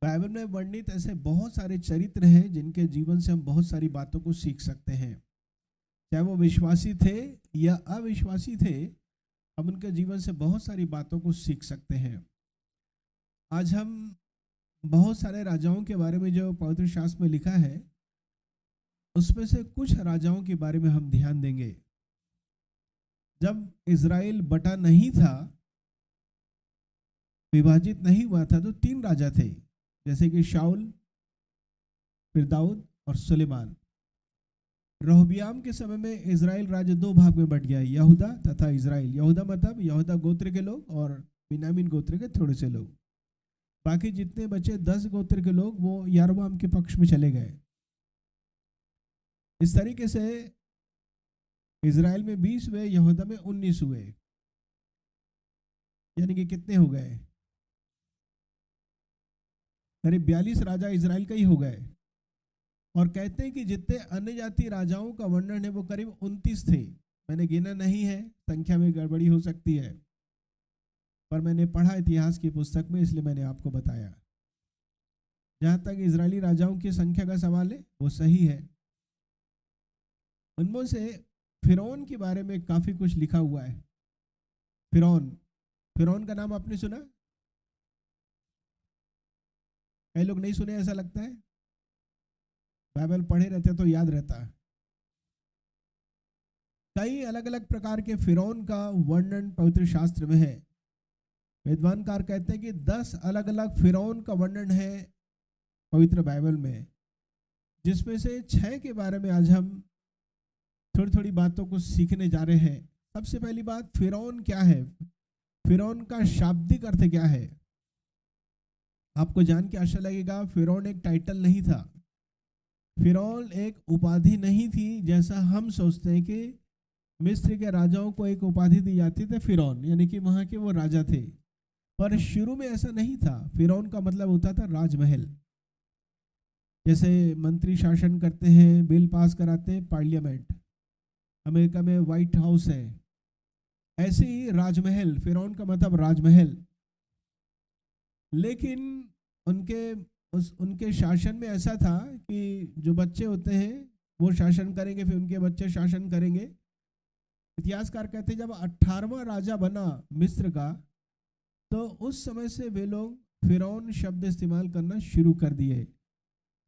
Bible में वर्णित ऐसे बहुत सारे चरित्र हैं जिनके जीवन से हम बहुत सारी बातों को सीख सकते हैं। चाहे वो विश्वासी थे या अविश्वासी थे, हम उनके जीवन से बहुत सारी बातों को सीख सकते हैं। आज हम बहुत सारे राजाओं के बारे में जो पवित्र शास्त्र में लिखा है, उसमें से कुछ राजाओं के बारे में हम ध्यान देंगे। जब इज़राइल बटा नहीं था, विभाजित नहीं हुआ था, तो 3 राजा थे, जैसे कि शाऊल, फिर दाऊद और सुलेमान। रहोबियाम के समय में इज़राइल राज्य 2 भाग में बट गया, यहूदा तथा इज़राइल। यहूदा मतलब यहूदा गोत्र के लोग और बिन्यामीन गोत्र के थोड़े से लोग। बाकी जितने बचे 10 गोत्र के लोग, वो यारोबाम के पक्ष में चले गए। इस तरीके से इज़राइल में 20 हुए, यहूदा में 19 हुए, यानी कि कितने हो गए? करीब 42 राजा इज़राइल का ही हो गए। और कहते हैं कि जितने अन्य जाति राजाओं का वर्णन है वो करीब 29 थे। मैंने गिना नहीं है, संख्या में गड़बड़ी हो सकती है, पर मैंने पढ़ा इतिहास की पुस्तक में, इसलिए मैंने आपको बताया। जहां तक इजरायली राजाओं की संख्या का सवाल है, वो सही है। उनमें से फिरौन के बारे में काफी कुछ लिखा हुआ है। फिरौन का नाम आपने सुना? कई लोग नहीं सुने, ऐसा लगता है। बाइबल पढ़े रहते तो याद रहता है। कई अलग अलग प्रकार के फिरौन का वर्णन पवित्र शास्त्र में है। विद्वानकार कहते हैं कि 10 अलग अलग फिरौन का वर्णन है पवित्र बाइबल में, जिसमें से 6 के बारे में आज हम थोड़ी थोड़ी बातों को सीखने जा रहे हैं। सबसे पहली बात, फिरौन क्या है? फिरौन का शाब्दिक अर्थ क्या है? आपको जान के आशा लगेगा, फिरौन एक टाइटल नहीं था, फिरौन एक उपाधि नहीं थी। जैसा हम सोचते हैं कि मिस्र के राजाओं को एक उपाधि दी जाती थी फिरौन, यानी कि वहां के वो राजा थे, पर शुरू में ऐसा नहीं था। फिरौन का मतलब होता था राजमहल। जैसे मंत्री शासन करते हैं, बिल पास कराते हैं, पार्लियामेंट, अमेरिका में व्हाइट हाउस है, ऐसे ही राजमहल, फिरौन का मतलब राजमहल। लेकिन उनके शासन में ऐसा था कि जो बच्चे होते हैं वो शासन करेंगे, फिर उनके बच्चे शासन करेंगे। इतिहासकार कहते हैं जब 18वां राजा बना मिस्र का, तो उस समय से वे लोग फिरौन शब्द इस्तेमाल करना शुरू कर दिए।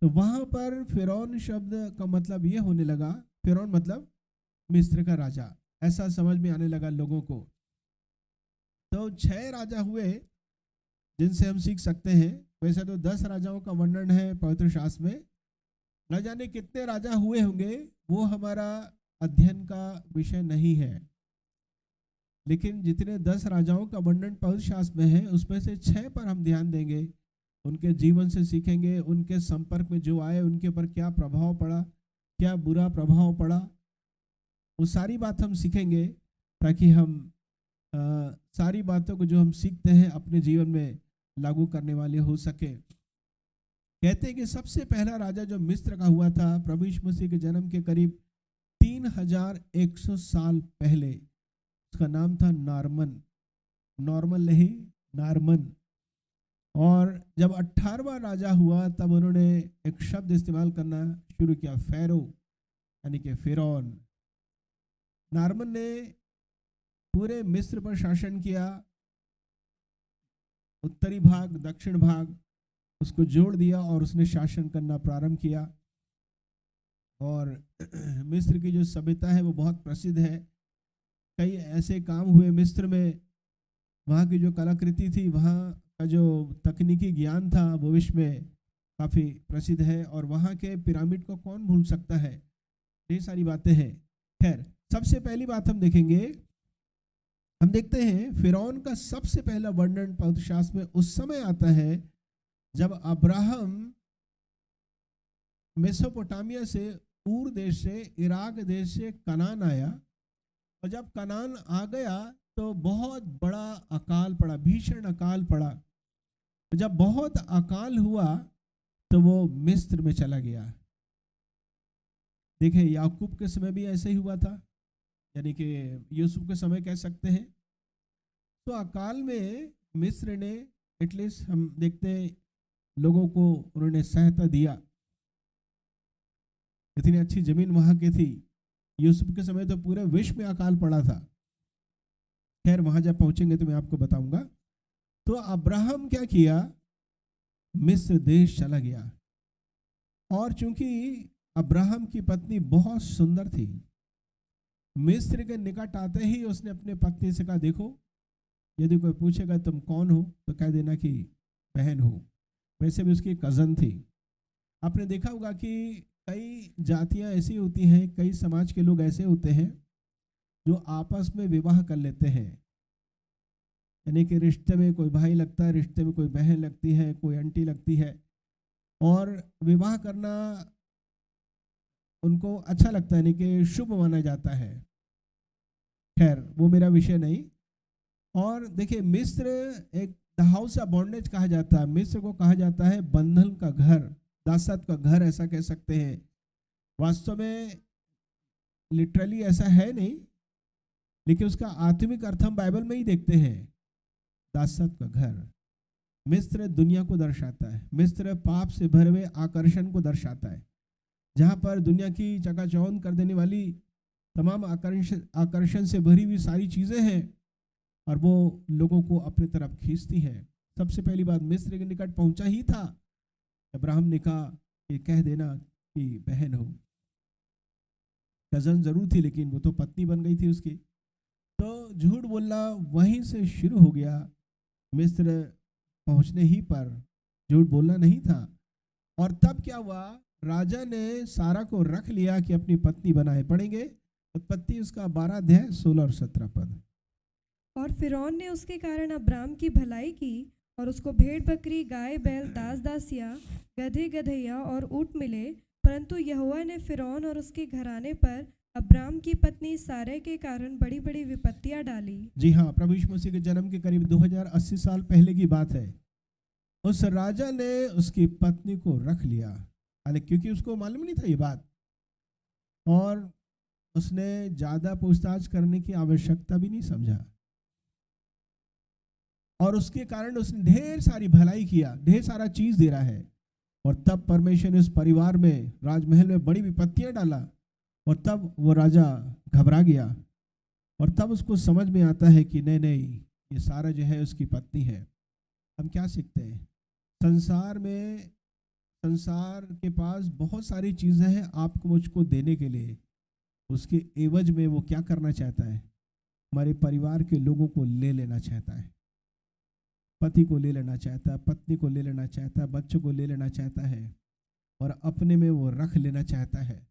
तो वहां पर फिरौन शब्द का मतलब ये होने लगा, फिरौन मतलब मिस्र का राजा, ऐसा समझ में आने लगा लोगों को। तो 6 राजा हुए जिनसे हम सीख सकते हैं। वैसे तो 10 राजाओं का वर्णन है पवित्र शास्त्र में, न जाने कितने राजा हुए होंगे, वो हमारा अध्ययन का विषय नहीं है। लेकिन जितने 10 राजाओं का वर्णन पवित्र शास्त्र में है, उसमें से 6 पर हम ध्यान देंगे, उनके जीवन से सीखेंगे, उनके संपर्क में जो आए उनके ऊपर क्या प्रभाव पड़ा, क्या बुरा प्रभाव पड़ा, वो सारी बात हम सीखेंगे, ताकि हम सारी बातों को जो हम सीखते हैं अपने जीवन में लागू करने वाले हो सके। कहते हैं कि सबसे पहला राजा जो मिस्र का हुआ था, प्रभु यीशु मसीह के जन्म के करीब 3100 साल पहले, उसका नाम था नारमन। नॉर्मल नहीं, नारमन। और जब 18वां राजा हुआ, तब उन्होंने एक शब्द इस्तेमाल करना शुरू किया, फेरो, यानी कि फिरौन। नारमन ने पूरे मिस्र पर शासन किया, उत्तरी भाग, दक्षिण भाग उसको जोड़ दिया और उसने शासन करना प्रारंभ किया। और मिस्र की जो सभ्यता है वो बहुत प्रसिद्ध है। कई ऐसे काम हुए मिस्र में, वहाँ की जो कलाकृति थी, वहाँ का जो तकनीकी ज्ञान था, वो विश्व में काफ़ी प्रसिद्ध है। और वहाँ के पिरामिड को कौन भूल सकता है, ढेर सारी बातें हैं। खैर, सबसे पहली बात हम देखेंगे, हम देखते हैं फिरौन का सबसे पहला वर्णन पवित्र शास्त्र में उस समय आता है जब अब्राहम मेसोपोटामिया से, ऊर देश से, इराक देश से कनान आया। और जब कनान आ गया तो बहुत बड़ा अकाल पड़ा, भीषण अकाल पड़ा। जब बहुत अकाल हुआ तो वो मिस्र में चला गया। देखिए, याकूब के समय भी ऐसे ही हुआ था, यानी कि यूसुफ के समय कह सकते हैं। तो अकाल में मिस्र ने, एटलीस्ट हम देखते हैं लोगों को उन्होंने सहायता दिया। इतनी अच्छी जमीन वहां की थी। यूसुफ के समय तो पूरे विश्व में अकाल पड़ा था। खैर वहां जब पहुंचेंगे तो मैं आपको बताऊंगा। तो अब्राहम क्या किया, मिस्र देश चला गया। और चूंकि अब्राहम की पत्नी बहुत सुंदर थी, मिस्र के निकट आते ही उसने अपने पत्नी से कहा, देखो यदि कोई पूछेगा तुम कौन हो तो कह देना कि बहन हो। वैसे भी उसकी कज़न थी। आपने देखा होगा कि कई जातियां ऐसी होती हैं, कई समाज के लोग ऐसे होते हैं जो आपस में विवाह कर लेते हैं। यानी कि रिश्ते में कोई भाई लगता है, रिश्ते में कोई बहन लगती है, कोई आंटी लगती है, और विवाह करना उनको अच्छा लगता है, यानी कि शुभ माना जाता है। खैर वो मेरा विषय नहीं। और देखिए मिस्र एक द हाउस ऑफ बॉन्डेज कहा जाता है। मिस्र को कहा जाता है बंधन का घर, दासत्व का घर, ऐसा कह सकते हैं। वास्तव में लिटरली ऐसा है नहीं, लेकिन उसका आत्मिक अर्थ हम बाइबल में ही देखते हैं, दासत्व का घर। मिस्र दुनिया को दर्शाता है। मिस्र पाप से भरे हुए आकर्षण को दर्शाता है, जहाँ पर दुनिया की चकाचौंध कर देने वाली तमाम आकर्षण से भरी हुई सारी चीज़ें हैं, और वो लोगों को अपनी तरफ खींचती हैं। सबसे पहली बात, मिस्र के निकट पहुंचा ही था, अब्राहम ने कहा कि कह देना कि बहन हो। कजन जरूर थी, लेकिन वो तो पत्नी बन गई थी उसकी। तो झूठ बोलना वहीं से शुरू हो गया। मिस्र पहुंचने ही पर झूठ बोलना नहीं था। और तब क्या हुआ, राजा ने सारा को रख लिया कि अपनी पत्नी बनाए। पढ़ेंगे उत्पत्ति उसका 12 अध्याय 16 और 17 पद। और फिरौन ने उसके कारण अब्राम की भलाई की, और उसको भेड़ बकरी, गाय बैल, दास दासियाँ, गधे गधैया और ऊँट मिले। परंतु यहोवा ने फिरौन और उसके घराने पर अब्राम की पत्नी सारै के कारण बड़ी बड़ी विपत्तियां डाली। जी हाँ, प्रभु यीशु मसीह के जन्म के करीब 2080 साल पहले की बात है। उस राजा ने उसकी पत्नी को रख लिया, हालांकि क्योंकि उसको मालूम नहीं था ये बात, और उसने ज्यादा पूछताछ करने की आवश्यकता भी नहीं समझा। और उसके कारण उसने ढेर सारी भलाई किया, ढेर सारा चीज दे रहा है। और तब परमेश्वर ने उस परिवार में, राजमहल में बड़ी विपत्तियां डाला। और तब वो राजा घबरा गया। और तब उसको समझ में आता है कि नहीं नहीं, ये सारा जो है उसकी पत्नी है। हम क्या सीखते हैं, संसार में, संसार के पास बहुत सारी चीजें हैं आपको मुझको देने के लिए। उसके एवज में वो क्या करना चाहता है, हमारे परिवार के लोगों को ले लेना चाहता है। पति को ले लेना चाहता है, पत्नी को ले लेना चाहता है, बच्चों को ले लेना चाहता है, और अपने में वो रख लेना चाहता है।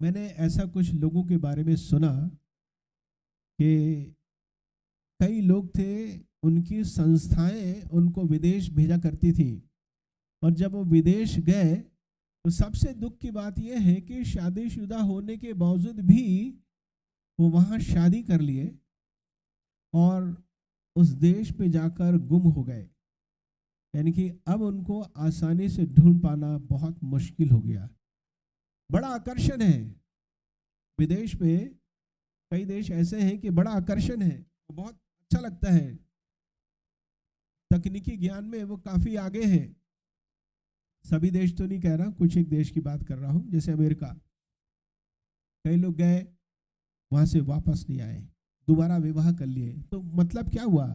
मैंने ऐसा कुछ लोगों के बारे में सुना कि कई लोग थे, उनकी संस्थाएं उनको विदेश भेजा करती थी, और जब वो विदेश गए तो सबसे दुख की बात यह है कि शादीशुदा होने के बावजूद भी वो वहाँ शादी कर लिए और उस देश में जाकर गुम हो गए। यानी कि अब उनको आसानी से ढूंढ पाना बहुत मुश्किल हो गया। बड़ा आकर्षण है विदेश में, कई देश ऐसे हैं कि बड़ा आकर्षण है, बहुत अच्छा लगता है। तकनीकी ज्ञान में वो काफी आगे हैं। सभी देश तो नहीं कह रहा, कुछ एक देश की बात कर रहा हूं, जैसे अमेरिका। कई लोग गए, वहां से वापस नहीं आए, दोबारा विवाह कर लिए। तो मतलब क्या हुआ,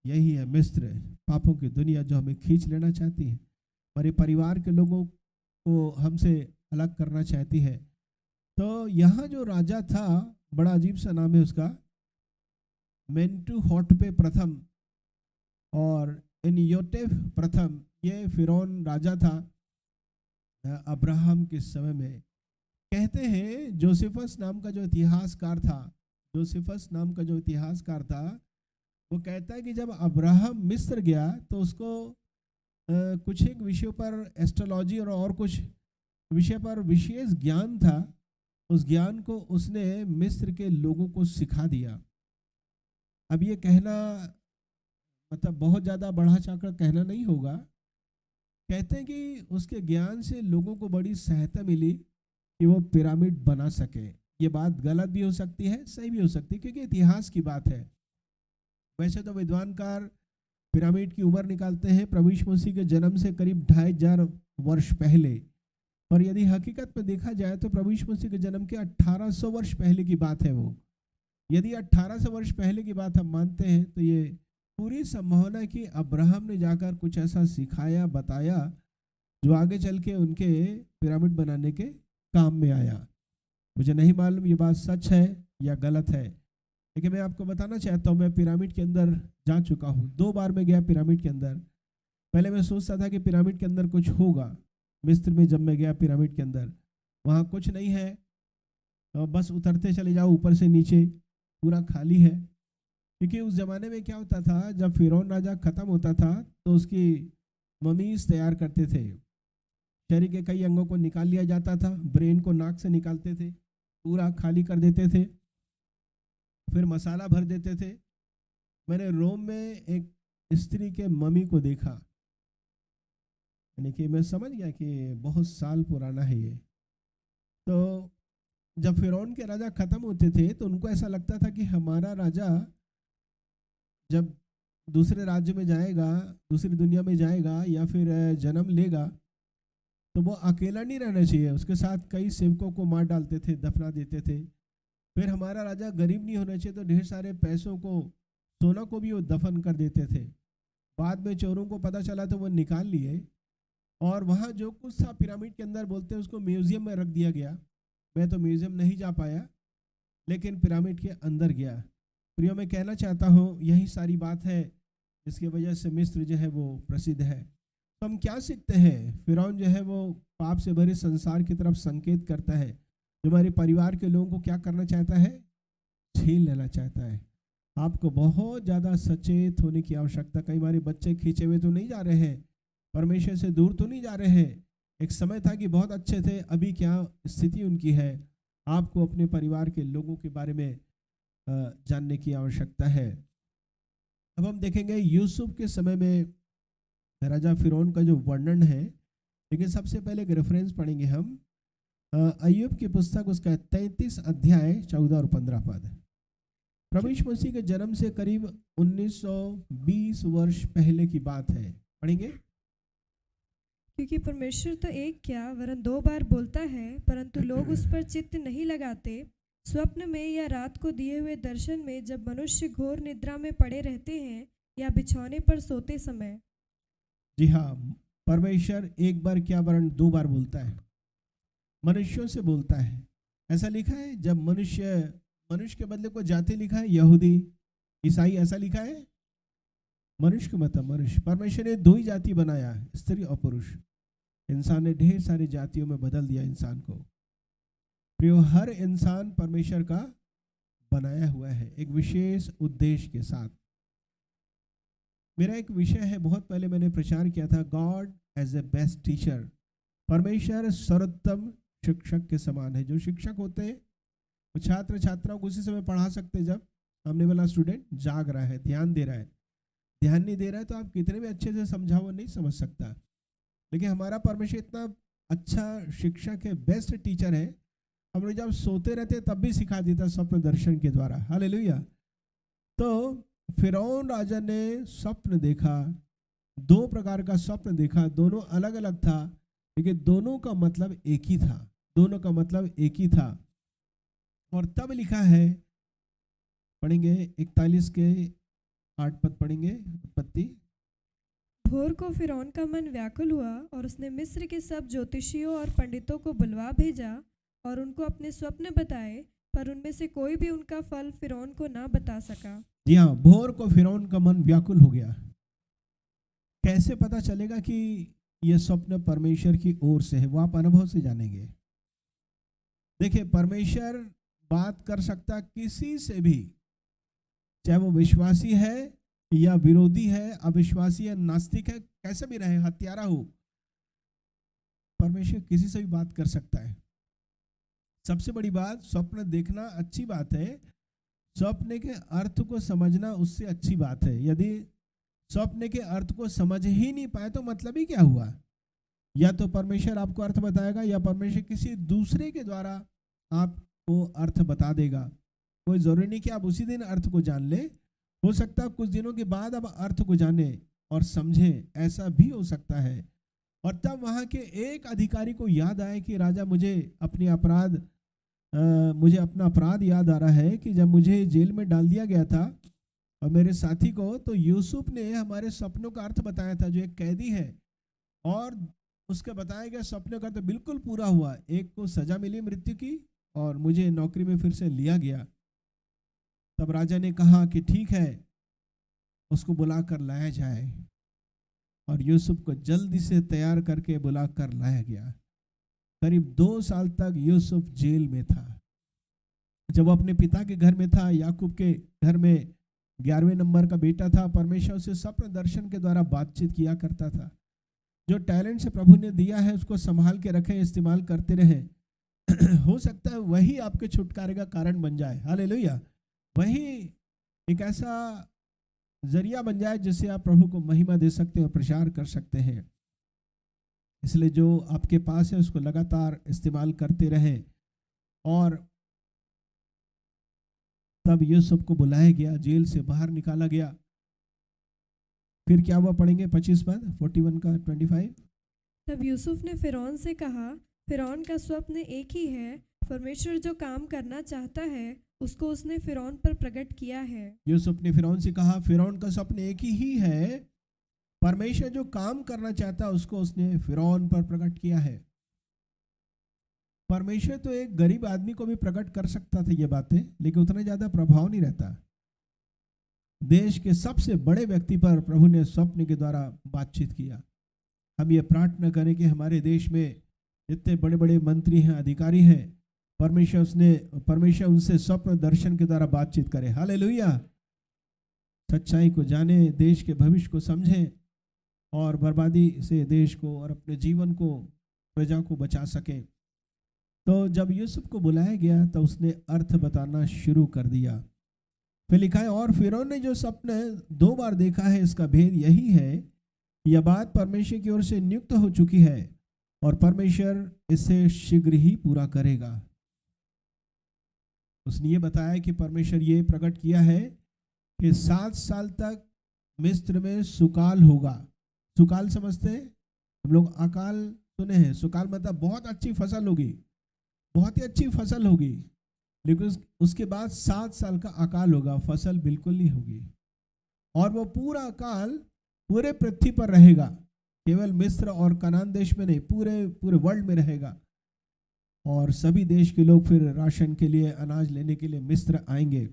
यही है मिस्र, पापों की दुनिया जो हमें खींच लेना चाहती है, हमारे परिवार के लोगों को हमसे अलग करना चाहती है। तो यहाँ जो राजा था, बड़ा अजीब सा नाम है उसका, मेंटूहोटपे प्रथम और इनयोटेफ प्रथम, ये फिरौन राजा था अब्राहम के समय में। कहते हैं जोसेफस नाम का जो इतिहासकार था, जोसेफस नाम का जो इतिहासकार था, वो कहता है कि जब अब्राहम मिस्र गया तो उसको कुछ एक विषयों पर, एस्ट्रोलॉजी और कुछ विषय पर विशेष ज्ञान था। उस ज्ञान को उसने मिस्र के लोगों को सिखा दिया। अब ये कहना मतलब बहुत ज़्यादा बढ़ा चढ़ाकर कहना नहीं होगा। कहते हैं कि उसके ज्ञान से लोगों को बड़ी सहायता मिली कि वो पिरामिड बना सके। ये बात गलत भी हो सकती है, सही भी हो सकती है, क्योंकि इतिहास की बात है। वैसे तो विद्वानकार पिरामिड की उम्र निकालते हैं प्रभु यीशु मसीह के जन्म से करीब 2500 वर्ष पहले। पर यदि हकीकत में देखा जाए तो प्रभु यीशु मसीह के जन्म के 1800 वर्ष पहले की बात है वो। यदि 1800 वर्ष पहले की बात हम मानते हैं तो ये पूरी संभावना है कि अब्राहम ने जाकर कुछ ऐसा सिखाया बताया जो आगे चल के उनके पिरामिड बनाने के काम में आया। मुझे नहीं मालूम ये बात सच है या गलत है, लेकिन मैं आपको बताना चाहता हूँ मैं पिरामिड के अंदर जा चुका हूँ। 2 बार मैं गया पिरामिड के अंदर। पहले मैं सोचता था कि पिरामिड के अंदर कुछ होगा। मिस्र में जब मैं गया पिरामिड के अंदर, वहाँ कुछ नहीं है, तो बस उतरते चले जाओ ऊपर से नीचे, पूरा खाली है। क्योंकि उस ज़माने में क्या होता था, जब फिरौन राजा ख़त्म होता था तो उसकी ममीज़ तैयार करते थे। शरीर के कई अंगों को निकाल लिया जाता था, ब्रेन को नाक से निकालते थे, पूरा खाली कर देते थे, फिर मसाला भर देते थे। मैंने रोम में एक स्त्री के मम्मी को देखा, यानी कि मैं समझ गया कि बहुत साल पुराना है ये। तो जब फिरौन के राजा ख़त्म होते थे तो उनको ऐसा लगता था कि हमारा राजा जब दूसरे राज्य में जाएगा, दूसरी दुनिया में जाएगा या फिर जन्म लेगा तो वो अकेला नहीं रहना चाहिए, उसके साथ कई सेवकों को मार डालते थे, दफना देते थे। फिर हमारा राजा गरीब नहीं होना चाहिए तो ढेर सारे पैसों को, सोना को भी वो दफन कर देते थे। बाद में चोरों को पता चला तो वो निकाल लिए और वहाँ जो कुछ था पिरामिड के अंदर बोलते हैं उसको म्यूज़ियम में रख दिया गया। मैं तो म्यूज़ियम नहीं जा पाया, लेकिन पिरामिड के अंदर गया। प्रियो, मैं कहना चाहता हूँ यही सारी बात है जिसकी वजह से मिस्र जो है वो प्रसिद्ध है। तो हम क्या सीखते हैं? फिरौन जो है वो पाप से भरे संसार की तरफ संकेत करता है, जो हमारे परिवार के लोगों को क्या करना चाहता है? छीन लेना चाहता है। आपको बहुत ज़्यादा सचेत होने की आवश्यकता। कई हमारे बच्चे खींचे हुए तो नहीं जा रहे हैं, परमेश्वर से दूर तो नहीं जा रहे हैं। एक समय था कि बहुत अच्छे थे, अभी क्या स्थिति उनकी है, आपको अपने परिवार के लोगों के बारे में जानने की आवश्यकता है। अब हम देखेंगे यूसुफ के समय में राजा फिरौन का जो वर्णन है, लेकिन सबसे पहले एक रेफरेंस पढ़ेंगे हम अय्यूब की पुस्तक, उसका 33 अध्याय 14 और 15 पद। प्रभु यीशु मसीह के जन्म से करीब 1920 वर्ष पहले की बात है। पढ़ेंगे। क्योंकि परमेश्वर तो एक क्या वरन 2 बार बोलता है, परंतु लोग उस पर चित्त नहीं लगाते। स्वप्न में या रात को दिए हुए दर्शन में, जब मनुष्य घोर निद्रा में पड़े रहते हैं या बिछौने पर सोते समय। जी हाँ, परमेश्वर एक बार क्या वरन 2 बार बोलता है, मनुष्यों से बोलता है। ऐसा लिखा है, जब मनुष्य के बदले को जाति लिखा है, यहूदी ईसाई, ऐसा लिखा है। मनुष्य का मतलब मनुष्य, परमेश्वर ने 2 ही जाति बनाया, स्त्री और पुरुष। इंसान ने ढेर सारी जातियों में बदल दिया इंसान को। प्रियो, हर इंसान परमेश्वर का बनाया हुआ है एक विशेष उद्देश्य के साथ। मेरा एक विषय है, बहुत पहले मैंने प्रचार किया था, God as a best teacher. परमेश्वर सर्वोत्तम शिक्षक के समान है। जो शिक्षक होते हैं वो छात्र छात्राओं को उसी समय पढ़ा सकते हैं जब सामने वाला स्टूडेंट जाग रहा है, ध्यान दे रहा है। ध्यान नहीं दे रहा है तो आप कितने भी अच्छे से समझाओ नहीं समझ सकता। लेकिन हमारा परमेश्वर इतना अच्छा शिक्षक है, बेस्ट टीचर है, हम लोग जब सोते रहते तब भी सिखा देता स्वप्न दर्शन के द्वारा। हालेलुया। तो फिरौन राजा ने स्वप्न देखा, 2 प्रकार का स्वप्न देखा, दोनों अलग अलग था, लेकिन दोनों का मतलब एक ही था। दोनों का मतलब एक ही था। और तब लिखा है, पढ़ेंगे 41 के 8 पद पढ़ेंगे, उत्पत्ति। भोर को फिरौन का मन व्याकुल हुआ और उसने मिस्र के सब ज्योतिषियों और पंडितों को बुलवा भेजा और उनको अपने स्वप्न बताए, पर उनमें से कोई भी उनका फल फिरौन को ना बता सका। जी हाँ, भोर को फिरौन का मन व्याकुल हो गया। कैसे पता चलेगा कि यह स्वप्न परमेश्वर की ओर से है? वो आप अनुभव से जानेंगे। देखिए, परमेश्वर बात कर सकता किसी से भी, चाहे वो विश्वासी है या विरोधी है, अविश्वासी है, नास्तिक है, कैसे भी रहे, हत्यारा हो, परमेश्वर किसी से भी बात कर सकता है। सबसे बड़ी बात, स्वप्न देखना अच्छी बात है, स्वप्न के अर्थ को समझना उससे अच्छी बात है। यदि स्वप्न के अर्थ को समझ ही नहीं पाए तो मतलब ही क्या हुआ? या तो परमेश्वर आपको अर्थ बताएगा या परमेश्वर किसी दूसरे के द्वारा आपको अर्थ बता देगा। कोई जरूरी नहीं कि आप उसी दिन अर्थ को जान ले, हो सकता है कुछ दिनों के बाद अब अर्थ को जाने और समझे, ऐसा भी हो सकता है। और तब वहां के एक अधिकारी को याद आए कि राजा, मुझे अपना अपराध याद आ रहा है कि जब मुझे जेल में डाल दिया गया था और मेरे साथी को, तो यूसुफ ने हमारे सपनों का अर्थ बताया था, जो एक कैदी है, और उसके बताए गए सपने का तो बिल्कुल पूरा हुआ। एक को सजा मिली मृत्यु की और मुझे नौकरी में फिर से लिया गया। तब राजा ने कहा कि ठीक है, उसको बुलाकर लाया जाए, और यूसुफ को जल्दी से तैयार करके बुलाकर लाया गया। करीब 2 साल तक यूसुफ जेल में था। जब वो अपने पिता के घर में था, याकूब के घर में 11वें नंबर का बेटा था, परमेश्वर से स्वप्न दर्शन के द्वारा बातचीत किया करता था। जो टैलेंट से प्रभु ने दिया है उसको संभाल के रखें, इस्तेमाल करते रहें। हो सकता है वही आपके छुटकारे का कारण बन जाए। हालेलुया। वही एक ऐसा जरिया बन जाए जिससे आप प्रभु को महिमा दे सकते हैं और प्रचार कर सकते हैं। इसलिए जो आपके पास है उसको लगातार इस्तेमाल करते रहें। और तब यूसुफ को बुलाया गया, जेल से बाहर निकाला गया। फिर क्या हुआ, पढ़ेंगे 25 पद 41 का 25। तब यूसुफ ने फिरौन से कहा, फिरौन का स्वप्न एक ही है, परमेश्वर जो काम करना चाहता है उसको उसने फिरौन पर प्रकट किया है। यूसुफ ने फिरौन से कहा, फिरौन का स्वप्न एक ही है, परमेश्वर जो काम करना चाहता है उसको उसने फिरौन पर प्रकट किया है। परमेश्वर तो एक गरीब आदमी को भी प्रकट कर सकता था ये बातें, लेकिन उतना ज्यादा प्रभाव नहीं रहता। देश के सबसे बड़े व्यक्ति पर प्रभु ने स्वप्न के द्वारा बातचीत किया। हम ये प्रार्थना करें कि हमारे देश में जितने बड़े बड़े मंत्री हैं, अधिकारी हैं, परमेश्वर उनसे स्वप्न दर्शन के द्वारा बातचीत करे। हालेलुया। सच्चाई को जाने, देश के भविष्य को समझें और बर्बादी से देश को और अपने जीवन को, प्रजा को बचा सकें। तो जब यूसुफ को बुलाया गया तो उसने अर्थ बताना शुरू कर दिया। फिर लिखा है, और फिरौन ने जो सपने 2 बार देखा है इसका भेद यही है, यह बात परमेश्वर की ओर से नियुक्त हो चुकी है और परमेश्वर इसे शीघ्र ही पूरा करेगा। उसने ये बताया कि परमेश्वर ये प्रकट किया है कि 7 साल तक मिस्र में सुकाल होगा। सुकाल समझते हैं हम लोग, अकाल सुने हैं। सुकाल मतलब बहुत अच्छी फसल होगी, बहुत ही अच्छी फसल होगी, लेकिन उसके बाद 7 साल का अकाल होगा, फसल बिल्कुल नहीं होगी। और वो पूरा अकाल पूरे पृथ्वी पर रहेगा, केवल मिस्र और कनान देश में नहीं, पूरे वर्ल्ड में रहेगा। और सभी देश के लोग फिर राशन के लिए, अनाज लेने के लिए मिस्र आएंगे।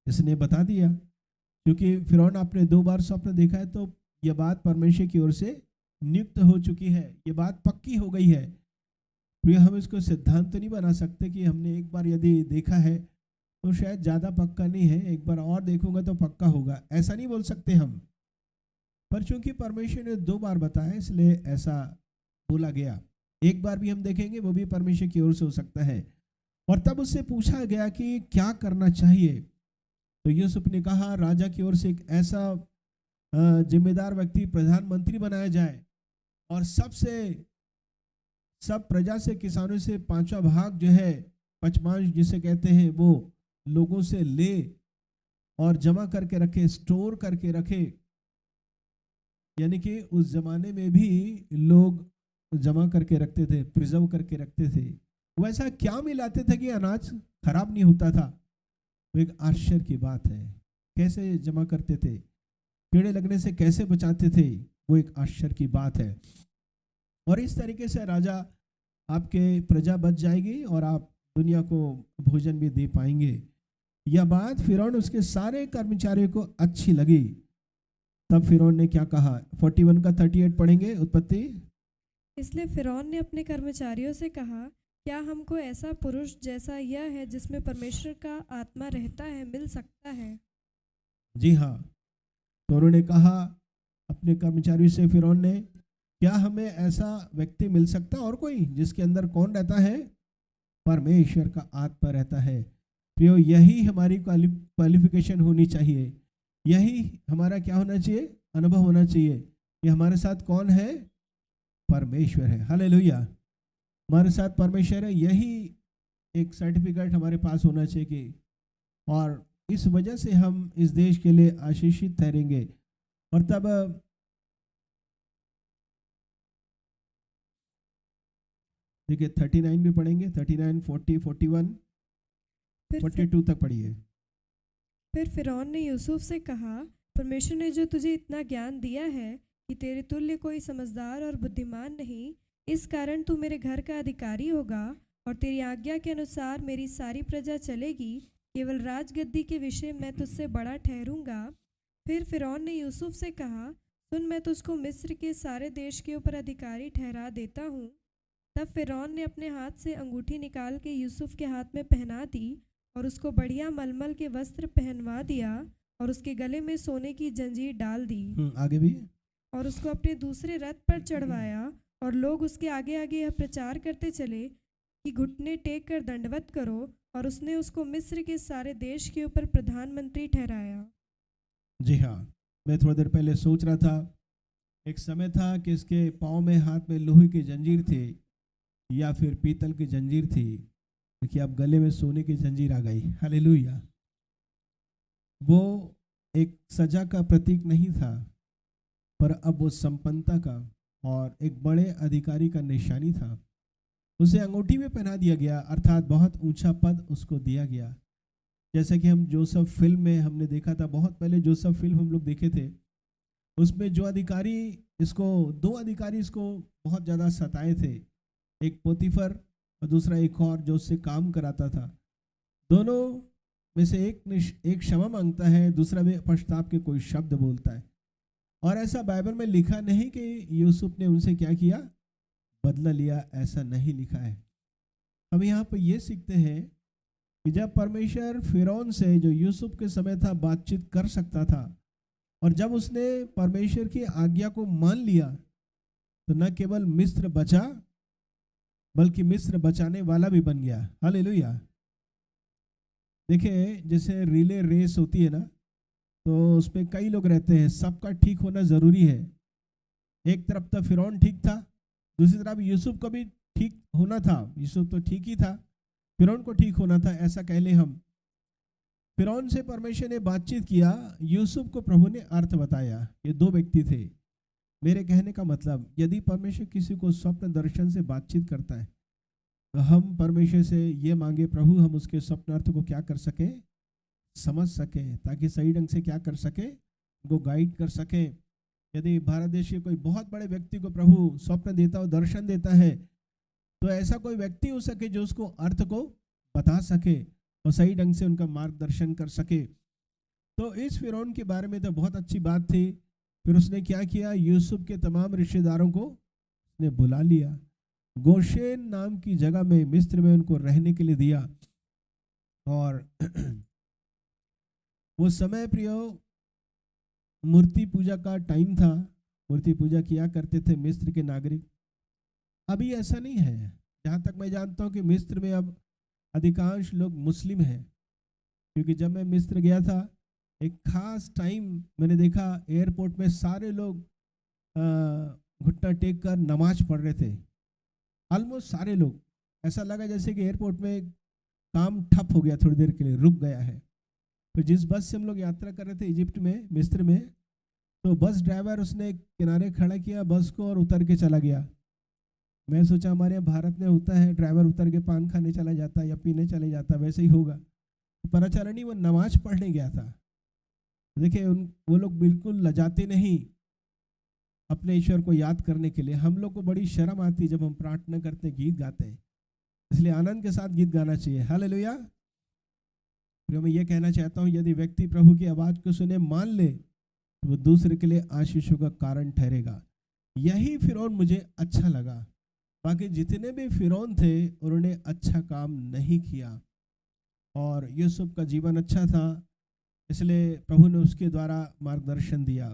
इसने बता दिया, क्योंकि फिरौन आपने 2 बार स्वप्न देखा है, तो यह बात परमेश्वर की ओर से नियुक्त हो चुकी है, ये बात पक्की हो गई है। फिर हम इसको सिद्धांत तो नहीं बना सकते कि हमने एक बार यदि देखा है तो शायद ज़्यादा पक्का नहीं है, एक बार और देखूंगा तो पक्का होगा, ऐसा नहीं बोल सकते हम। पर चूंकि परमेश्वर ने 2 बार बताया इसलिए ऐसा बोला गया। एक बार भी हम देखेंगे, वो भी परमेश्वर की ओर से हो सकता है। और तब उससे पूछा गया कि क्या करना चाहिए। तो यूसुफ ने कहा, राजा की ओर से एक ऐसा जिम्मेदार व्यक्ति प्रधानमंत्री बनाया जाए और सब प्रजा से, किसानों से 5वां भाग जो है, पचमांश जिसे कहते हैं, वो लोगों से ले और जमा करके रखे, स्टोर करके रखे। यानी कि उस जमाने में भी लोग जमा करके रखते थे, प्रिजर्व करके रखते थे। वैसा क्या मिलाते थे कि अनाज खराब नहीं होता था। वो एक आश्चर्य की बात है। कैसे जमा करते थे, कीड़े लगने से कैसे बचाते थे, वो एक आश्चर्य की बात है। और इस तरीके से राजा, आपके प्रजा बच जाएगी और आप दुनिया को भोजन भी दे पाएंगे। यह बात फिरौन उसके सारे कर्मचारियों को अच्छी लगी। तब फिरौन ने क्या कहा, 41 का 38 पढ़ेंगे, उत्पत्ति। इसलिए फिरौन ने अपने कर्मचारियों से कहा, क्या हमको ऐसा पुरुष जैसा यह है जिसमें परमेश्वर का आत्मा रहता है मिल सकता है? जी हाँ। तो उन्होंने कहा अपने कर्मचारियों से, फिरौन ने, क्या हमें ऐसा व्यक्ति मिल सकता है और कोई जिसके अंदर कौन रहता है? परमेश्वर का आत्मा रहता है। प्रियो, यही हमारी क्वालिफिकेशन होनी चाहिए, यही हमारा क्या होना चाहिए, अनुभव होना चाहिए कि हमारे साथ कौन है? परमेश्वर है। हालेलुया। हमारे साथ परमेश्वर है, यही एक सर्टिफिकेट हमारे पास होना चाहिए कि, और इस वजह से हम इस देश के लिए आशीषित ठहरेंगे। और तब देखिए 39 भी पढ़ेंगे, 39, 40, 41, फिर 42 तक पढ़िए। फिर फिरौन ने यूसुफ से कहा, परमेश्वर ने जो तुझे इतना ज्ञान दिया है कि तेरे तुल्य कोई समझदार और बुद्धिमान नहीं, इस कारण तू मेरे घर का अधिकारी होगा और तेरी आज्ञा के अनुसार मेरी सारी प्रजा चलेगी। केवल राजगद्दी के विषय मैं तुझसे बड़ा ठहरूंगा। फिर फिरौन ने यूसुफ से कहा, सुन, मैं तुझको मिस्र के सारे देश के ऊपर अधिकारी ठहरा देता हूँ। तब फिरौन ने अपने हाथ से अंगूठी निकाल के यूसुफ के हाथ में पहना दी और उसको बढ़िया मलमल के वस्त्र पहनवा दिया और उसके गले में सोने की जंजीर डाल दी आगे भी। और उसको अपने दूसरे रथ पर चढ़वाया और लोग उसके आगे आगे यह प्रचार करते चले कि घुटने टेक कर दंडवत करो। और उसने उसको मिस्र के सारे देश के ऊपर प्रधानमंत्री ठहराया। जी हाँ, मैं थोड़ी देर पहले सोच रहा था, एक समय था कि इसके पाँव में हाथ में लोहे की जंजीर थी या फिर पीतल की जंजीर थी, देखिए अब गले में सोने की जंजीर आ गई। हालेलुया। वो एक सजा का प्रतीक नहीं था, पर अब वो संपन्नता का और एक बड़े अधिकारी का निशानी था। उसे अंगूठी में पहना दिया गया, अर्थात बहुत ऊंचा पद उसको दिया गया। जैसे कि हम जोसेफ फिल्म में हमने देखा था, बहुत पहले जोसेफ फिल्म हम लोग देखे थे, उसमें जो अधिकारी दो अधिकारी इसको बहुत ज़्यादा सताए थे, एक पोतीफर और दूसरा एक और जो उससे काम कराता था। दोनों में से एक क्षमा मांगता है, दूसरा भी पश्चाताप के कोई शब्द बोलता है। और ऐसा बाइबल में लिखा नहीं कि यूसुफ ने उनसे क्या किया, बदला लिया, ऐसा नहीं लिखा है। हम यहाँ पर ये सीखते हैं कि जब परमेश्वर फिरौन से जो यूसुफ के समय था बातचीत कर सकता था, और जब उसने परमेश्वर की आज्ञा को मान लिया, तो न केवल मिस्र बचा बल्कि मिस्र बचाने वाला भी बन गया। हालेलुया। देखिए जैसे रिले रेस होती है ना, तो उसमें कई लोग रहते हैं, सबका ठीक होना ज़रूरी है। एक तरफ तो फिरौन ठीक था, दूसरी तरफ यूसुफ को भी ठीक होना था। यूसुफ तो ठीक ही था, फिरौन को ठीक होना था, ऐसा कह ले हम। फिरौन से परमेश्वर ने बातचीत किया, यूसुफ को प्रभु ने अर्थ बताया। ये दो व्यक्ति थे। मेरे कहने का मतलब, यदि परमेश्वर किसी को स्वप्न दर्शन से बातचीत करता है, तो हम परमेश्वर से ये मांगे, प्रभु हम उसके स्वप्न अर्थ को क्या कर सकें, समझ सकें, ताकि सही ढंग से क्या कर सकें, उनको गाइड कर सकें। यदि भारत देश के कोई बहुत बड़े व्यक्ति को प्रभु स्वप्न देता हो, दर्शन देता है, तो ऐसा कोई व्यक्ति हो सके जो उसको अर्थ को बता सके और सही ढंग से उनका मार्गदर्शन कर सके। तो इस फिरौन के बारे में तो बहुत अच्छी बात थी। फिर उसने क्या किया, यूसुफ के तमाम रिश्तेदारों को उसने बुला लिया, गोशेन नाम की जगह में मिस्र में उनको रहने के लिए दिया। और वो समय प्रिय मूर्ति पूजा का टाइम था, मूर्ति पूजा किया करते थे मिस्र के नागरिक। अभी ऐसा नहीं है, जहाँ तक मैं जानता हूँ कि मिस्र में अब अधिकांश लोग मुस्लिम हैं। क्योंकि जब मैं मिस्र गया था, एक खास टाइम मैंने देखा एयरपोर्ट में सारे लोग घुटना टेक कर नमाज पढ़ रहे थे, ऑलमोस्ट सारे लोग। ऐसा लगा जैसे कि एयरपोर्ट में काम ठप हो गया, थोड़ी देर के लिए रुक गया है। फिर जिस बस से हम लोग यात्रा कर रहे थे इजिप्ट में, मिस्र में, तो बस ड्राइवर उसने किनारे खड़ा किया बस को और उतर के चला गया। मैं सोचा हमारे यहाँ भारत में होता है, ड्राइवर उतर के पान खाने चला जाता है या पीने चले जाता है, वैसे ही होगा। पता चला नहीं, वो नमाज पढ़ने गया था। देखिए वो लोग बिल्कुल लजाते नहीं अपने ईश्वर को याद करने के लिए। हम लोग को बड़ी शर्म आती है जब हम प्रार्थना करते हैं, गीत गाते हैं, इसलिए आनंद के साथ गीत गाना चाहिए। हालेलुया। फिर मैं ये कहना चाहता हूँ, यदि व्यक्ति प्रभु की आवाज़ को सुने, मान ले, तो वो दूसरे के लिए आशीषों का कारण ठहरेगा। यही फिरौन मुझे अच्छा लगा। बाकी जितने भी फिरौन थे उन्होंने अच्छा काम नहीं किया, और यूसुफ का जीवन अच्छा था, इसलिए प्रभु ने उसके द्वारा मार्गदर्शन दिया।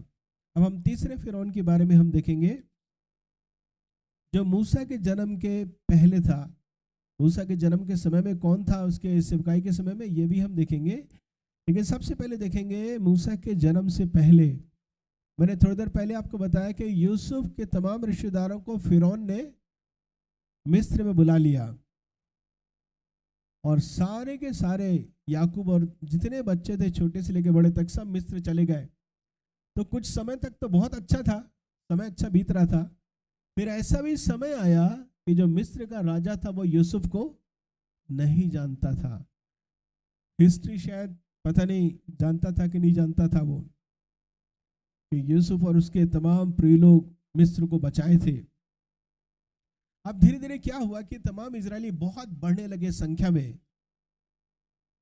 अब हम तीसरे फिरौन के बारे में हम देखेंगे, जो मूसा के जन्म के पहले था। मूसा के जन्म के समय में कौन था, उसके सेवकाई के समय में, ये भी हम देखेंगे। लेकिन सबसे पहले देखेंगे मूसा के जन्म से पहले। मैंने थोड़ी देर पहले आपको बताया कि यूसुफ के तमाम रिश्तेदारों को फिरौन ने मिस्र में बुला लिया। और सारे के सारे याकूब और जितने बच्चे थे छोटे से लेके बड़े तक सब मिस्र चले गए। तो कुछ समय तक तो बहुत अच्छा था, समय अच्छा बीत रहा था। फिर ऐसा भी समय आया कि जो मिस्र का राजा था वो यूसुफ को नहीं जानता था। हिस्ट्री शायद पता नहीं जानता था कि नहीं जानता था वो, कि यूसुफ और उसके तमाम प्रिय लोग मिस्र को बचाए थे। अब धीरे धीरे क्या हुआ कि तमाम इजरायली बहुत बढ़ने लगे संख्या में।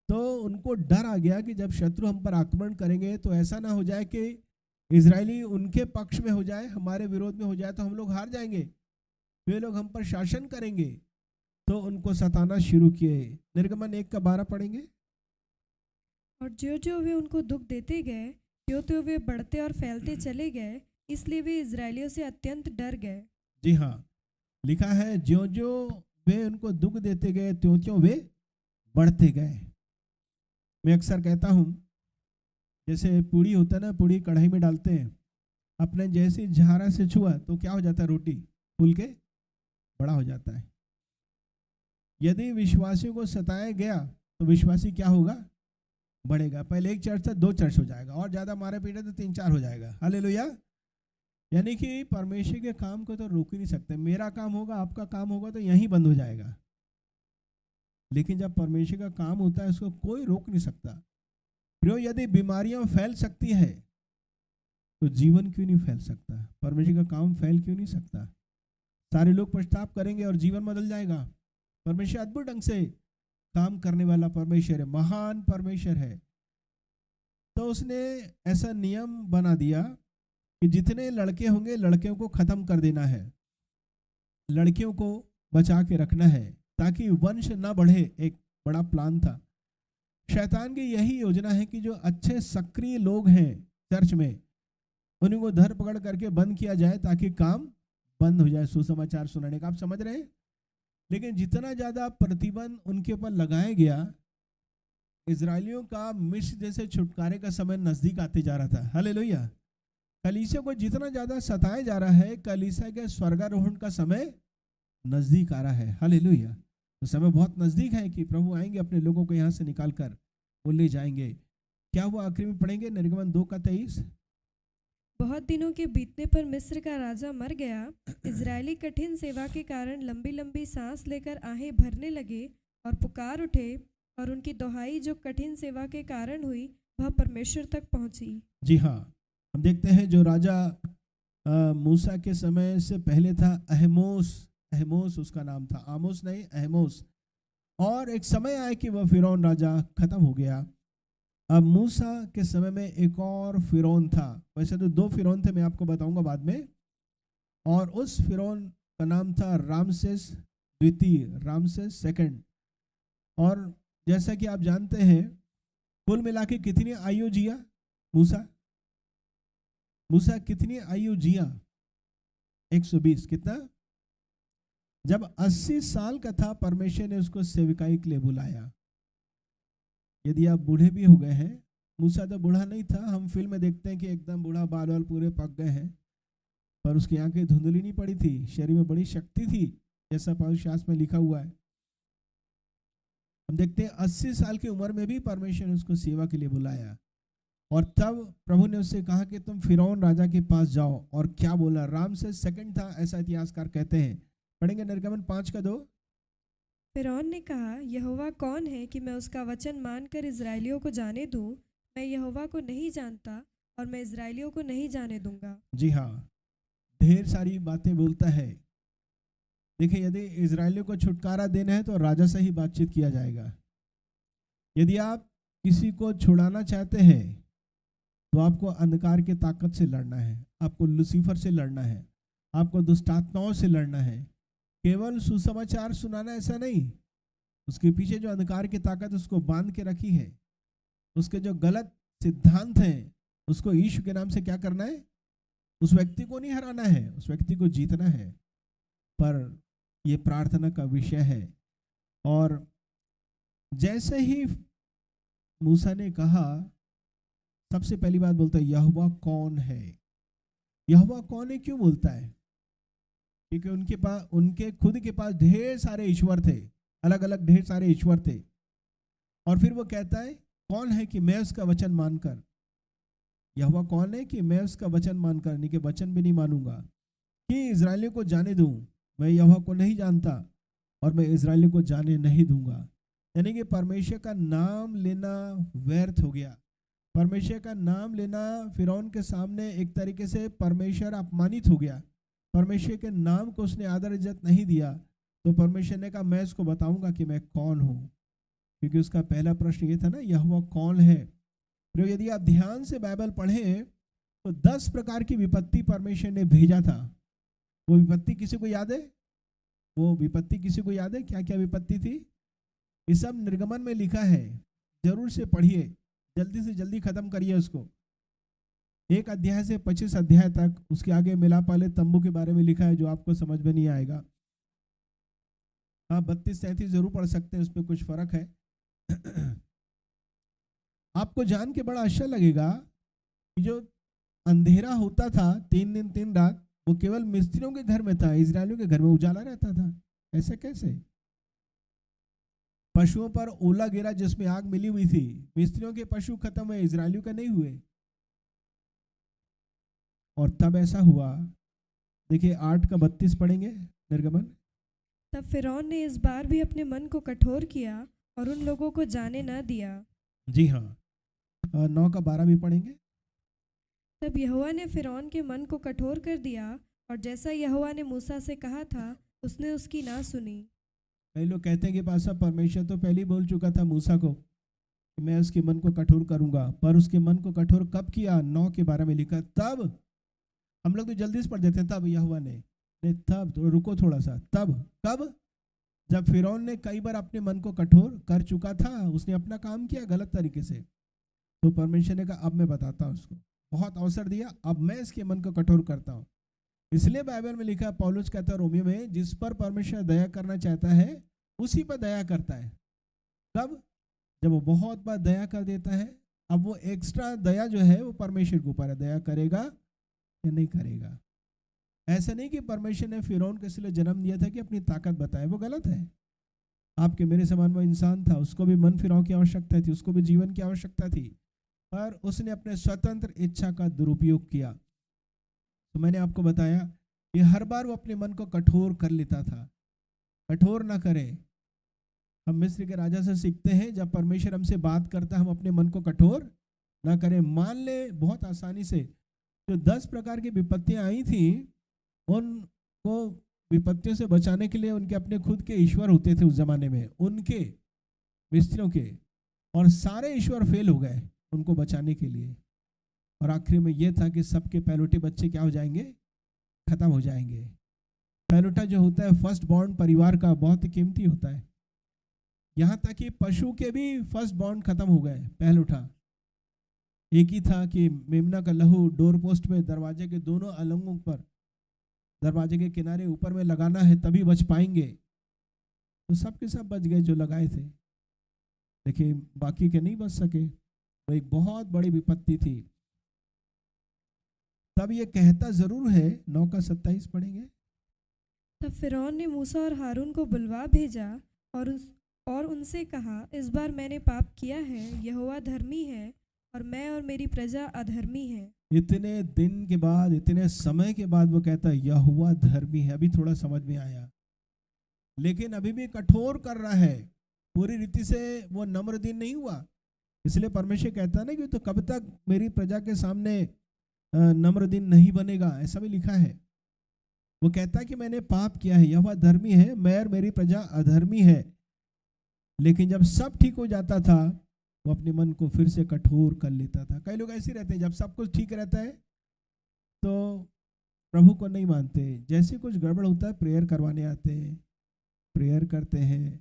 तो उनको डर आ गया कि जब शत्रु हम पर आक्रमण करेंगे तो ऐसा ना हो जाए कि इजरायली उनके पक्ष में हो जाए, हमारे विरोध में हो जाए तो हम लोग हार जाएंगे, वे लोग हम पर शासन करेंगे। तो उनको सताना शुरू किए। निर्गमन 1:12 पढ़ेंगे। और जो जो वे उनको दुख देते गए, त्यों त्यों वे बढ़ते और फैलते चले गए, इसलिए वे इजरायलियों से अत्यंत डर गए। जी हाँ, लिखा है ज्यों ज्यों वे उनको दुख देते गए त्यों त्यों वे बढ़ते गए। मैं अक्सर कहता हूँ, जैसे पूड़ी होता है ना, पूड़ी कढ़ाई में डालते हैं, अपने जैसे झारा से छुआ तो क्या हो जाता है, रोटी फूल के बड़ा हो जाता है। यदि विश्वासियों को सताया गया तो विश्वासी क्या होगा, बढ़ेगा। पहले 1 चर्च था 2 चर्च हो जाएगा, और ज्यादा मारे पीटे तो 3-4 हो जाएगा। हालेलुया। यानी कि परमेश्वर के काम को तो रोक ही नहीं सकते। मेरा काम होगा, आपका काम होगा तो यहीं बंद हो जाएगा, लेकिन जब परमेश्वर का काम होता है उसको कोई रोक नहीं सकता। प्रियो, यदि बीमारियां फैल सकती है तो जीवन क्यों नहीं फैल सकता, परमेश्वर का काम फैल क्यों नहीं सकता। सारे लोग पश्चाताप करेंगे और जीवन बदल जाएगा। परमेश्वर अद्भुत ढंग से काम करने वाला परमेश्वर है, महान परमेश्वर है। तो उसने ऐसा नियम बना दिया कि जितने लड़के होंगे लड़कियों को खत्म कर देना है, लड़कियों को बचा के रखना है ताकि वंश ना बढ़े। एक बड़ा प्लान था। शैतान की यही योजना है कि जो अच्छे सक्रिय लोग हैं चर्च में उन्हीं को धर पकड़ करके बंद किया जाए ताकि काम बंद हो जाए सुसमाचार सुनाने का। आप समझ रहे हैं। लेकिन जितना ज्यादा प्रतिबंध उनके ऊपर लगाया गया, इजरायलियों का मिस्र जैसे छुटकारे का समय नजदीक आते जा रहा था। हालेलुया। कलीसिया को जितना ज्यादा सताया जा रहा है, कलीसिया के स्वर्गारोहण का समय नजदीक आ रहा है। हालेलुया। तो समय बहुत नजदीक है कि प्रभु आएंगे, अपने लोगों को यहाँ से निकाल कर वो ले जाएंगे। क्या हुआ आखिर में पढ़ेंगे, निर्गमन 2:23। बहुत दिनों के बीतने पर मिस्र का राजा मर गया। इजरायली कठिन सेवा के कारण लंबी लंबी सांस लेकर आहें भरने लगे और पुकार उठे, और उनकी दोहाई जो कठिन सेवा के कारण हुई वह परमेश्वर तक पहुंची। जी हाँ, हम देखते हैं जो राजा मूसा के समय से पहले था, अहमोस उसका नाम था, आमोस नहीं, अहमोस। और एक समय आया कि वह फिरौन राजा खत्म हो गया। अब मूसा के समय में एक और फिरौन था। वैसे तो 2 फिरौन थे, मैं आपको बताऊंगा बाद में। और उस फिरौन का नाम था रामसेस द्वितीय, रामसेस सेकंड। और जैसा कि आप जानते हैं, कुल मिला के कितनी आयु जिया मूसा कितनी आयु जिया, 120। कितना? जब 80 साल का था परमेश्वर ने उसको सेविकाई के लिए बुलाया। यदि आप बूढ़े भी हो गए हैं, मूसा तो बूढ़ा नहीं था, हम फिल्म में देखते हैं कि एकदम बूढ़ा, बाल वाल पूरे पक गए हैं, पर उसकी आंखें धुंधली नहीं पड़ी थी, शरीर में बड़ी शक्ति थी, जैसा पवित्र शास्त्र में लिखा हुआ है। हम देखते हैं 80 साल की उम्र में भी परमेश्वर ने उसको सेवा के लिए बुलाया। और तब प्रभु ने उससे कहा कि तुम फिरौन राजा के पास जाओ। और क्या बोला, रामसेस सेकंड था, ऐसा इतिहासकार कहते हैं। पढ़ेंगे निर्गमन 5:2। फिरौन ने कहा, यहोवा कौन है कि मैं उसका वचन मानकर इजरायलियों को जाने दूं? मैं यहोवा को नहीं जानता और मैं इजरायलियों को नहीं जाने दूंगा। जी हाँ, ढेर सारी बातें बोलता है। देखिए, यदि इजरायलियों को छुटकारा देना है तो राजा से ही बातचीत किया जाएगा। यदि आप किसी को छुड़ाना चाहते हैं तो आपको अंधकार की ताकत से लड़ना है, आपको लूसीफर से लड़ना है, आपको दुष्टात्माओं से लड़ना है। केवल सुसमाचार सुनाना ऐसा नहीं, उसके पीछे जो अंधकार की ताकत उसको बांध के रखी है, उसके जो गलत सिद्धांत हैं, उसको यीशु के नाम से क्या करना है, उस व्यक्ति को नहीं हराना है, उस व्यक्ति को जीतना है। पर यह प्रार्थना का विषय है। और जैसे ही मूसा ने कहा, सबसे पहली बात बोलता है, यहोवा कौन है। यहोवा कौन है क्यों बोलता है? क्योंकि उनके खुद के पास ढेर सारे ईश्वर थे, अलग अलग ढेर सारे ईश्वर थे। और फिर वो कहता है कौन है कि मैं उसका वचन मानकर, यहोवा कौन है कि मैं उसका वचन मानकर, यानी कि वचन भी नहीं मानूंगा, कि इजरायलियों को जाने दूं। मैं यहोवा को नहीं जानता और मैं इजरायलियों को जाने नहीं दूंगा। यानी कि परमेश्वर का नाम लेना व्यर्थ हो गया। परमेश्वर का नाम लेना फिरौन के सामने एक तरीके से परमेश्वर अपमानित हो गया। परमेश्वर के नाम को उसने आदर इज्जत नहीं दिया। तो परमेश्वर ने कहा मैं इसको बताऊंगा कि मैं कौन हूँ, क्योंकि उसका पहला प्रश्न ये था ना, यहोवा कौन है। तो यदि आप ध्यान से बाइबल पढ़ें तो 10 प्रकार की विपत्ति परमेश्वर ने भेजा था। वो विपत्ति किसी को याद है? वो विपत्ति किसी को याद है क्या क्या विपत्ति थी? ये सब निर्गमन में लिखा है, जरूर से पढ़िए, जल्दी से जल्दी खत्म करिए उसको। 1 अध्याय से 25 अध्याय तक, उसके आगे मिलाप वाले तंबू के बारे में लिखा है जो आपको समझ में नहीं आएगा। हाँ 32-33 जरूर पढ़ सकते हैं, उसमें कुछ फर्क है। आपको जान के बड़ा अच्छा लगेगा कि जो अंधेरा होता था 3 दिन 3 रात, वो केवल मिस्त्रियों के घर में था, इजरायलियों के घर में उजाला रहता था। ऐसा कैसे? पशुओं पर ओला गिरा जिसमें आग मिली हुई थी, मिस्त्रियों के पशु खत्म हुए, इजरायलियों के नहीं हुए। और तब ऐसा हुआ, देखिए 8 का 32 पढ़ेंगे निर्गमन। तब फिरौन ने इस बार भी अपने मन को कठोर किया और उन लोगों को जाने न दिया। जी हाँ, 9 का 12 भी पढ़ेंगे। तब यहोवा ने फिरौन के मन को कठोर कर दिया और जैसा यहोवा ने मूसा से कहा था उसने उसकी ना सुनी। कई लोग कहते हैं कि पासा परमेश्वर तो पहले ही बोल चुका था मूसा को कि मैं उसके मन को कठोर करूंगा, पर उसके मन को कठोर कब किया? 9 के 12 में लिखा तब। हम लोग तो जल्दी से पढ़ देते हैं तब यहोवा ने, नहीं तब, तो रुको थोड़ा सा। तब कब? जब फिरौन ने कई बार अपने मन को कठोर कर चुका था, उसने अपना काम किया गलत तरीके से, तो परमेश्वर ने कहा अब मैं बताता हूँ उसको, बहुत अवसर दिया, अब मैं इसके मन को कठोर करता हूँ। इसलिए बाइबल में लिखा, पौलुस कहता है रोमियो में, जिस पर परमेश्वर दया करना चाहता है उसी पर दया करता है। कब? जब वो बहुत बार दया कर देता है। अब वो एक्स्ट्रा दया जो है वो परमेश्वर के ऊपर है, दया करेगा या नहीं करेगा। ऐसा नहीं कि परमेश्वर ने फिरौन को इसलिए जन्म दिया था कि अपनी ताकत बताए, वो गलत है। आपके मेरे समान वो इंसान था, उसको भी मन फिराव की आवश्यकता थी, उसको भी जीवन की आवश्यकता थी, पर उसने अपने स्वतंत्र इच्छा का दुरुपयोग किया। तो मैंने आपको बताया कि हर बार वो अपने मन को कठोर कर लेता था। कठोर ना करें। हम मिस्र के राजा से सीखते हैं, जब परमेश्वर हमसे बात करता है हम अपने मन को कठोर ना करें, मान ले बहुत आसानी से। जो 10 प्रकार की विपत्तियां आई थी, उनको विपत्तियों से बचाने के लिए उनके अपने खुद के ईश्वर होते थे उस जमाने में, उनके मिस्त्रियों के, और सारे ईश्वर फेल हो गए उनको बचाने के लिए। और आखिर में यह था कि सबके पहलौठे बच्चे क्या हो जाएंगे? खत्म हो जाएंगे। पहलौठा जो होता है फर्स्ट बॉर्न परिवार का बहुत ही कीमती होता है। यहाँ तक कि पशु के भी फर्स्ट बॉर्न खत्म हो गए। पहलौठा एक ही था कि मेमना का लहू डोर पोस्ट में, दरवाजे के दोनों अलंगों पर, दरवाजे के किनारे ऊपर में लगाना है तभी बच पाएंगे। तो सब के सब बच गए जो लगाए थे, लेकिन बाकी के नहीं बच सके। तो एक बहुत बड़ी विपत्ति थी। तब ये कहता जरूर है, 9 का 27 पढ़ेंगे। तब फिरौन ने मूसा और हारून को बुलवा भेजा और उनसे कहा, इस बार मैंने पाप किया है, यहोवा धर्मी है और मैं और मेरी प्रजा अधर्मी है। इतने दिन के बाद, इतने समय के बाद वो कहता है यहोवा धर्मी है। अभी थोड़ा समझ में आया, लेकिन अभी भी कठोर कर रहा है। पूरी रीति से वो नम्र दिन नहीं हुआ। इसलिए परमेश्वर कहता है ना कि तो कब तक मेरी प्रजा के सामने नम्र दिन नहीं बनेगा, ऐसा भी लिखा है। वो कहता है कि मैंने पाप किया है, यहोवा धर्मी है, मैं और मेरी प्रजा अधर्मी है। लेकिन जब सब ठीक हो जाता था वो अपने मन को फिर से कठोर कर लेता था। कई लोग ऐसे रहते हैं, जब सब कुछ ठीक रहता है तो प्रभु को नहीं मानते, जैसे कुछ गड़बड़ होता है प्रेयर करवाने आते हैं, प्रेयर करते हैं,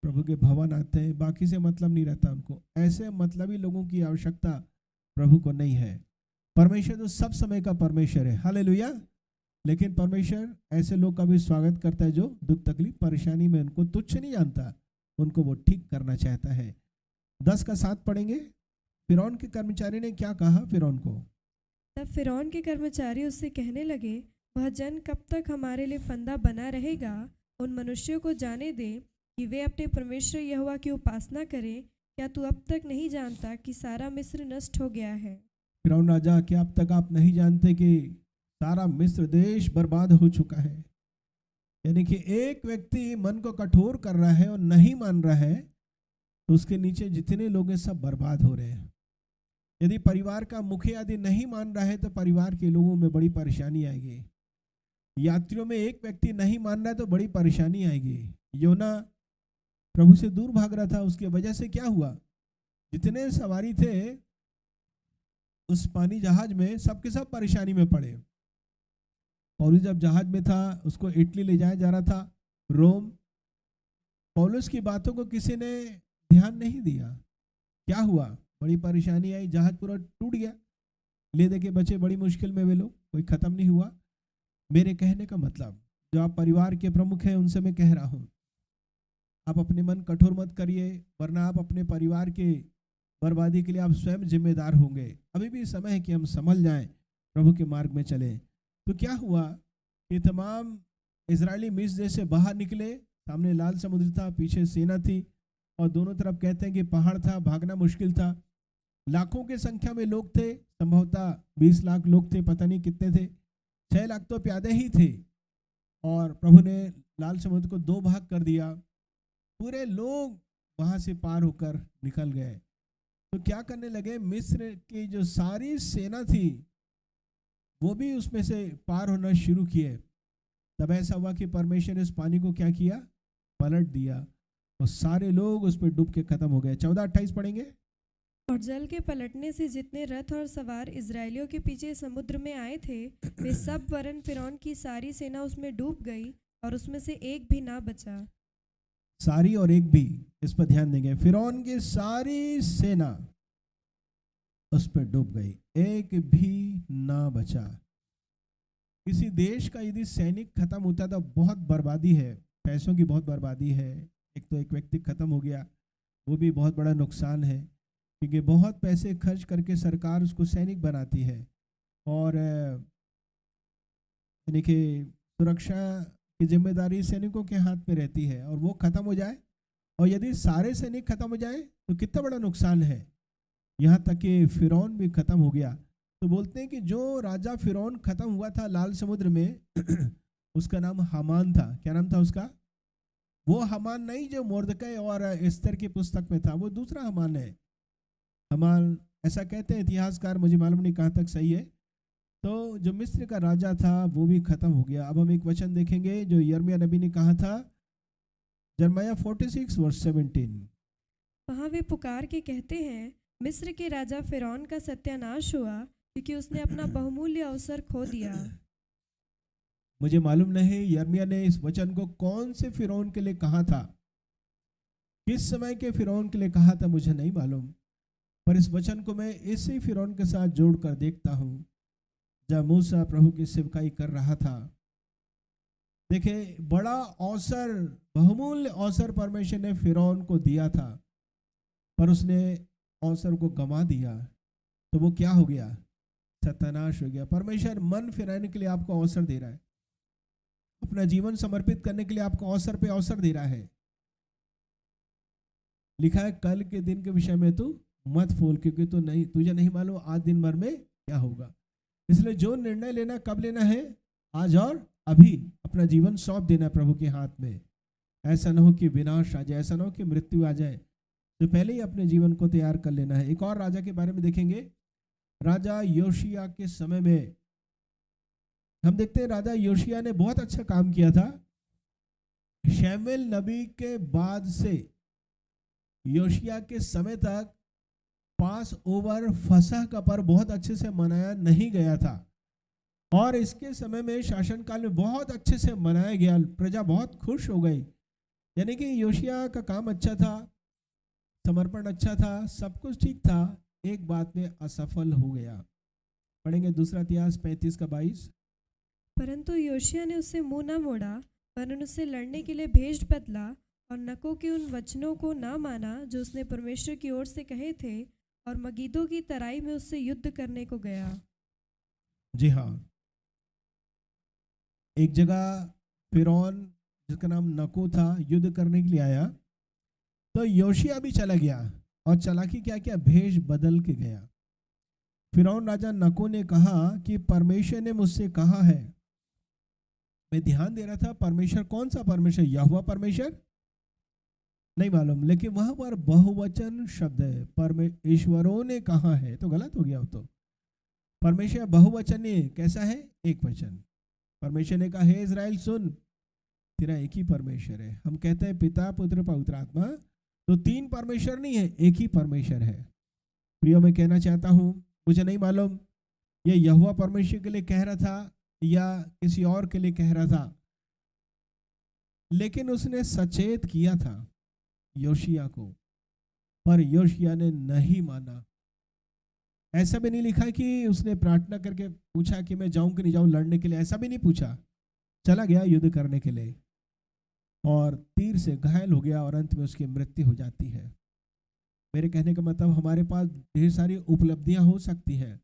प्रभु के भवन आते हैं, बाकी से मतलब नहीं रहता उनको। ऐसे मतलबी लोगों की आवश्यकता प्रभु को नहीं है। परमेश्वर तो सब समय का परमेश्वर है, हालेलुया। लेकिन परमेश्वर ऐसे लोग का भी स्वागत करता है जो दुख तकलीफ परेशानी में उनको तुच्छ नहीं जानता, उनको वो ठीक करना चाहता है। 10 का 7 पढ़ेंगे। फिरौन के कर्मचारी ने क्या कहा फिरौन को? तब फिरौन के कर्मचारी उससे कहने लगे, वह जन कब तक हमारे लिए फंदा बना रहेगा? उन मनुष्यों को जाने दे कि वे अपने परमेश्वर यहोवा की उपासना करें। क्या तू अब तक नहीं जानता कि सारा मिस्र नष्ट हो गया है? फिरौन राजा, क्या अब तक आप नहीं जानते कि सारा मिस्र देश बर्बाद हो चुका है? यानी कि एक व्यक्ति मन को कठोर कर रहा है और नहीं मान रहा है, तो उसके नीचे जितने लोग हैं सब बर्बाद हो रहे हैं। यदि परिवार का मुखिया यदि नहीं मान रहा है तो परिवार के लोगों में बड़ी परेशानी आएगी। यात्रियों में एक व्यक्ति नहीं मान रहा है तो बड़ी परेशानी आएगी। योना प्रभु से दूर भाग रहा था, उसकी वजह से क्या हुआ? जितने सवारी थे उस पानी जहाज में, सबके सब परेशानी में पड़े। पौलुस जब जहाज में था, उसको इटली ले जाया जा रहा था, रोम। पौलुस की बातों को किसी ने ध्यान नहीं दिया। क्या हुआ? बड़ी परेशानी आई, जहाज पूरा टूट गया, ले दे के बचे बड़ी मुश्किल में वे लोग, कोई खत्म नहीं हुआ। मेरे कहने का मतलब, जो आप परिवार के प्रमुख हैं उनसे मैं कह रहा हूँ, आप अपने मन कठोर मत करिए, वरना आप अपने परिवार के बर्बादी के लिए आप स्वयं जिम्मेदार होंगे। अभी भी समय है कि हम संभल जाएं, प्रभु के मार्ग में चलें। तो क्या हुआ कि तमाम इजरायली मिस्र देश से बाहर निकले, सामने लाल समुद्र था, पीछे सेना थी और दोनों तरफ कहते हैं कि पहाड़ था, भागना मुश्किल था। लाखों की संख्या में लोग थे, संभवतः 20 लाख लोग थे, पता नहीं कितने थे। 6 लाख तो प्यादे ही थे। और प्रभु ने लाल समुद्र को 2 भाग कर दिया, पूरे लोग वहां से पार होकर निकल गए। तो क्या करने लगे, मिस्र की जो सारी सेना थी वो भी उसमें से पार होना शुरू किए। तब ऐसा हुआ कि परमेश्वर ने इस पानी को क्या किया? पलट दिया और सारे लोग उसमें डूब के खत्म हो गए। 14-28 पढ़ेंगे। और जल के पलटने से जितने रथ और सवार इजरायलियों के पीछे समुद्र में आए थे, वे सब वरन फिरौन की सारी सेना उसमें डूब गई और उसमें से एक भी ना बचा। सारी और एक भी, इस पर ध्यान देंगे। फिरौन की सारी सेना उस पर डूब गई, एक भी ना बचा। किसी देश का यदि सैनिक खत्म होता तो बहुत बर्बादी है, पैसों की बहुत बर्बादी है। एक तो एक व्यक्ति खत्म हो गया, वो भी बहुत बड़ा नुकसान है, क्योंकि बहुत पैसे खर्च करके सरकार उसको सैनिक बनाती है और यानी कि सुरक्षा की जिम्मेदारी सैनिकों के हाथ में रहती है। और वो खत्म हो जाए, और यदि सारे सैनिक खत्म हो जाए तो कितना बड़ा नुकसान है। यहाँ तक कि फिरौन भी खत्म हो गया। तो बोलते हैं कि जो राजा फिरौन खत्म हुआ था लाल समुद्र में उसका नाम हामान था। क्या नाम था उसका? वो हामान नहीं जो मोर्दकै और एस्तर की पुस्तक में था, वो दूसरा हामान है। हामान, ऐसा कहते हैं इतिहासकार, मुझे मालूम नहीं कहाँ तक सही है। तो जो मिस्र का राजा था वो भी खत्म हो गया। अब हम एक वचन देखेंगे जो यिर्मयाह नबी ने कहा था, यिर्मयाह 46:17। वहाँ वे पुकार के कहते हैं, मिस्र के राजा फिरौन का सत्यानाश हुआ, क्योंकि उसने अपना बहुमूल्य अवसर खो दिया। मुझे मालूम नहीं यिर्मयाह ने इस वचन को कौन से फिरौन के लिए कहा था, किस समय के फिरौन के लिए कहा था, मुझे नहीं मालूम। पर इस वचन को मैं इसी फिरौन के साथ जोड़कर देखता हूँ जब मूसा प्रभु की सेवकाई कर रहा था। देखिए, बड़ा अवसर, बहुमूल्य अवसर परमेश्वर ने फिरौन को दिया था, पर उसने अवसर को गंवा दिया। तो वो क्या हो गया? सत्यानाश हो गया। परमेश्वर मन फिराने के लिए आपको अवसर दे रहा है, अपना जीवन समर्पित करने के लिए आपको अवसर पे अवसर दे रहा है। लिखा है, कल के दिन के विषय में तू मत फूल, क्योंकि तुझे नहीं मालूम आज दिन भर में क्या होगा। इसलिए जो निर्णय लेना कब लेना है? आज और अभी। अपना जीवन सौंप देना प्रभु के हाथ में। ऐसा ना हो कि विनाश आ जाए, ऐसा ना हो कि मृत्यु आ जाए, तो पहले ही अपने जीवन को तैयार कर लेना है। एक और राजा के बारे में देखेंगे, राजा योशिया के समय में। हम देखते हैं राजा योशिया ने बहुत अच्छा काम किया था। शमूएल नबी के बाद से योशिया के समय तक पास ओवर फसह का पर्व बहुत अच्छे से मनाया नहीं गया था, और इसके समय में शासनकाल में बहुत अच्छे से मनाया गया। प्रजा बहुत खुश हो गई। यानी कि योशिया का काम अच्छा था, समर्पण अच्छा था, सब कुछ ठीक था। एक बात में असफल हो गया। पढ़ेंगे दूसरा इतिहास 35:22। परंतु योशिया ने उससे मुंह न मोड़ा, वरन उससे लड़ने के लिए भेष बदला और नको के उन वचनों को ना माना जो उसने परमेश्वर की ओर से कहे थे, और मगिद्दो की तराई में उससे युद्ध करने को गया। जी हाँ, एक जगह फिरौन जिसका नाम नको था, युद्ध करने के लिए आया। तो योशिया भी चला गया और चालाकी क्या किया, भेष बदल के गया। फिरौन राजा नको ने कहा कि परमेश्वर ने मुझसे कहा है। मैं ध्यान दे रहा था, परमेश्वर कौन सा परमेश्वर, यहोवा परमेश्वर नहीं मालूम, लेकिन वहां पर बहुवचन शब्द है, परमेश्वरों ने कहा है, तो गलत हो गया। वो तो परमेश्वर बहुवचन नहीं, कैसा है, एक वचन। परमेश्वर ने कहा, हे इज़राइल सुन, तेरा एक ही परमेश्वर है। हम कहते हैं पिता पुत्र पवित्र आत्मा, तो तीन परमेश्वर नहीं है, एक ही परमेश्वर है। प्रियो, मैं कहना चाहता हूं, मुझे नहीं मालूम ये यहोवा परमेश्वर के लिए कह रहा था या किसी और के लिए कह रहा था, लेकिन उसने सचेत किया था योशिया को, पर योशिया ने नहीं माना। ऐसा भी नहीं लिखा कि उसने प्रार्थना करके पूछा कि मैं जाऊं कि नहीं जाऊं लड़ने के लिए, ऐसा भी नहीं पूछा, चला गया युद्ध करने के लिए और तीर से घायल हो गया और अंत में उसकी मृत्यु हो जाती है। मेरे कहने का मतलब, हमारे पास ढेर सारी उपलब्धियां हो सकती हैं,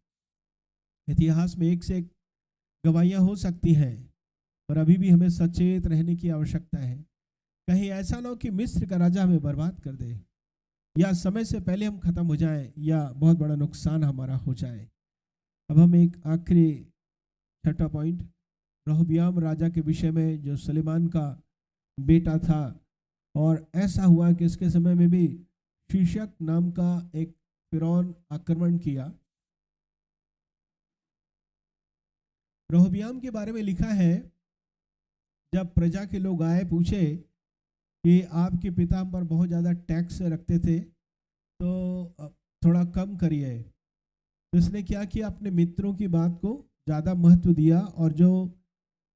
इतिहास में एक से एक गवाहियां हो सकती हैं, पर अभी भी हमें सचेत रहने की आवश्यकता है। कहीं ऐसा ना हो कि मिस्र का राजा हमें बर्बाद कर दे, या समय से पहले हम खत्म हो जाएं, या बहुत बड़ा नुकसान हमारा हो जाए। अब हम एक आखिरी छठा पॉइंट, रहबियाम राजा के विषय में, जो सुलेमान का बेटा था, और ऐसा हुआ कि इसके समय में भी शीशक नाम का एक फिरौन आक्रमण किया। रहबियाम के बारे में लिखा है, जब प्रजा के लोग आए, पूछे कि आपके पिता हम पर बहुत ज़्यादा टैक्स रखते थे, तो थोड़ा कम करिए। तो इसने क्या किया, अपने मित्रों की बात को ज़्यादा महत्व दिया, और जो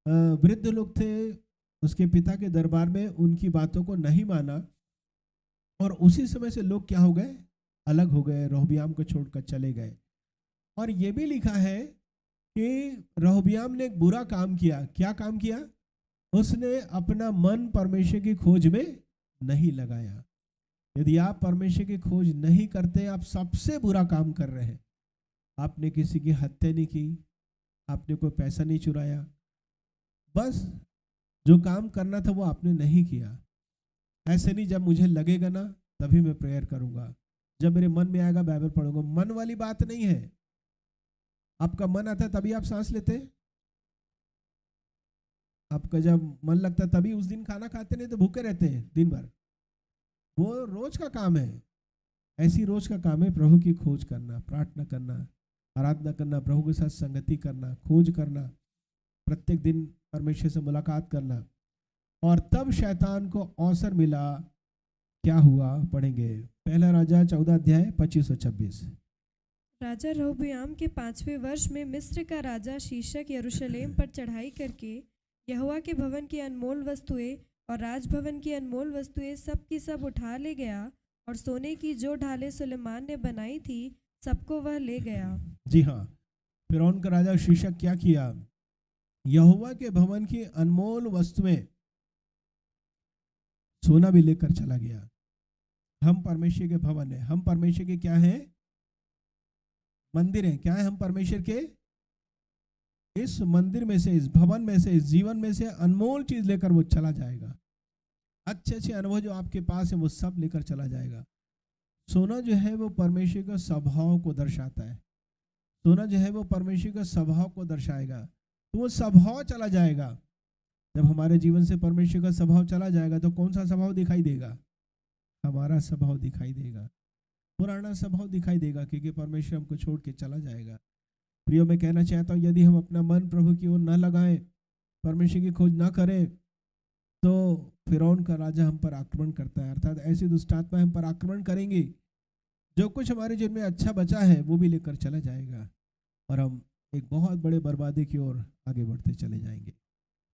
वृद्ध लोग थे उसके पिता के दरबार में, उनकी बातों को नहीं माना, और उसी समय से लोग क्या हो गए, अलग हो गए, रहबियाम को छोड़कर चले गए। और ये भी लिखा है कि रहबियाम ने एक बुरा काम किया। क्या काम किया, उसने अपना मन परमेश्वर की खोज में नहीं लगाया। यदि आप परमेश्वर की खोज नहीं करते, आप सबसे बुरा काम कर रहे हैं। आपने किसी की हत्या नहीं की, आपने कोई पैसा नहीं चुराया, बस जो काम करना था वो आपने नहीं किया। ऐसे नहीं, जब मुझे लगेगा ना तभी मैं प्रेयर करूंगा, जब मेरे मन में आएगा बाइबल पढ़ूंगा। मन वाली बात नहीं है। आपका मन आता है तभी आप सांस लेते हैं, आपका जब मन लगता है तभी उस दिन खाना खाते, नहीं तो भूखे रहते हैं दिन भर। वो रोज का काम है। ऐसी रोज का काम है प्रभु की खोज करना, प्रार्थना करना, आराधना करना, प्रभु के साथ संगति करना, खोज करना, प्रत्येक दिन परमेश्वर से मुलाकात करना। और तब शैतान को अवसर मिला, क्या हुआ पढ़ेंगे, पहला राजा 14 अध्याय 25 और 26। राजा रहबियाम के 5वें वर्ष में मिस्र का राजा शीशक यरूशलेम पर चढ़ाई करके यहोवा के भवन की अनमोल वस्तुएं और राजभवन की अनमोल वस्तुएं सब की सब उठा ले गया, और सोने की जो ढालें सुलेमान ने बनाई थी सबको वह ले गया। जी हाँ, फिरौन का राजा शीशक क्या किया, यहोवा के भवन की अनमोल वस्तुएं, सोना भी लेकर चला गया। हम परमेश्वर के भवन है, हम परमेश्वर के क्या हैं, मंदिर हैं। क्या है, हम परमेश्वर के। इस मंदिर में से, इस भवन में से, इस जीवन में से अनमोल चीज लेकर वो चला जाएगा। अच्छे अच्छे अनुभव जो आपके पास है वो सब लेकर चला जाएगा। सोना जो है वो परमेश्वर का स्वभाव को दर्शाता है। सोना जो है वो परमेश्वर का स्वभाव को दर्शाएगा, तो वो स्वभाव चला जाएगा। जब हमारे जीवन से परमेश्वर का स्वभाव चला जाएगा तो कौन सा स्वभाव दिखाई देगा, हमारा स्वभाव दिखाई देगा, पुराना स्वभाव दिखाई देगा, क्योंकि परमेश्वर हमको छोड़ के चला जाएगा। प्रियो, मैं कहना चाहता हूँ, यदि हम अपना मन प्रभु की ओर न लगाएं, परमेश्वर की खोज न करें, तो फिरौन का राजा हम पर आक्रमण करता है, अर्थात ऐसी दुष्ट आत्मा हम पर आक्रमण करेंगी, जो कुछ हमारे जीवन में अच्छा बचा है वो भी लेकर चला जाएगा, और हम एक बहुत बड़े बर्बादी की ओर आगे बढ़ते चले जाएंगे।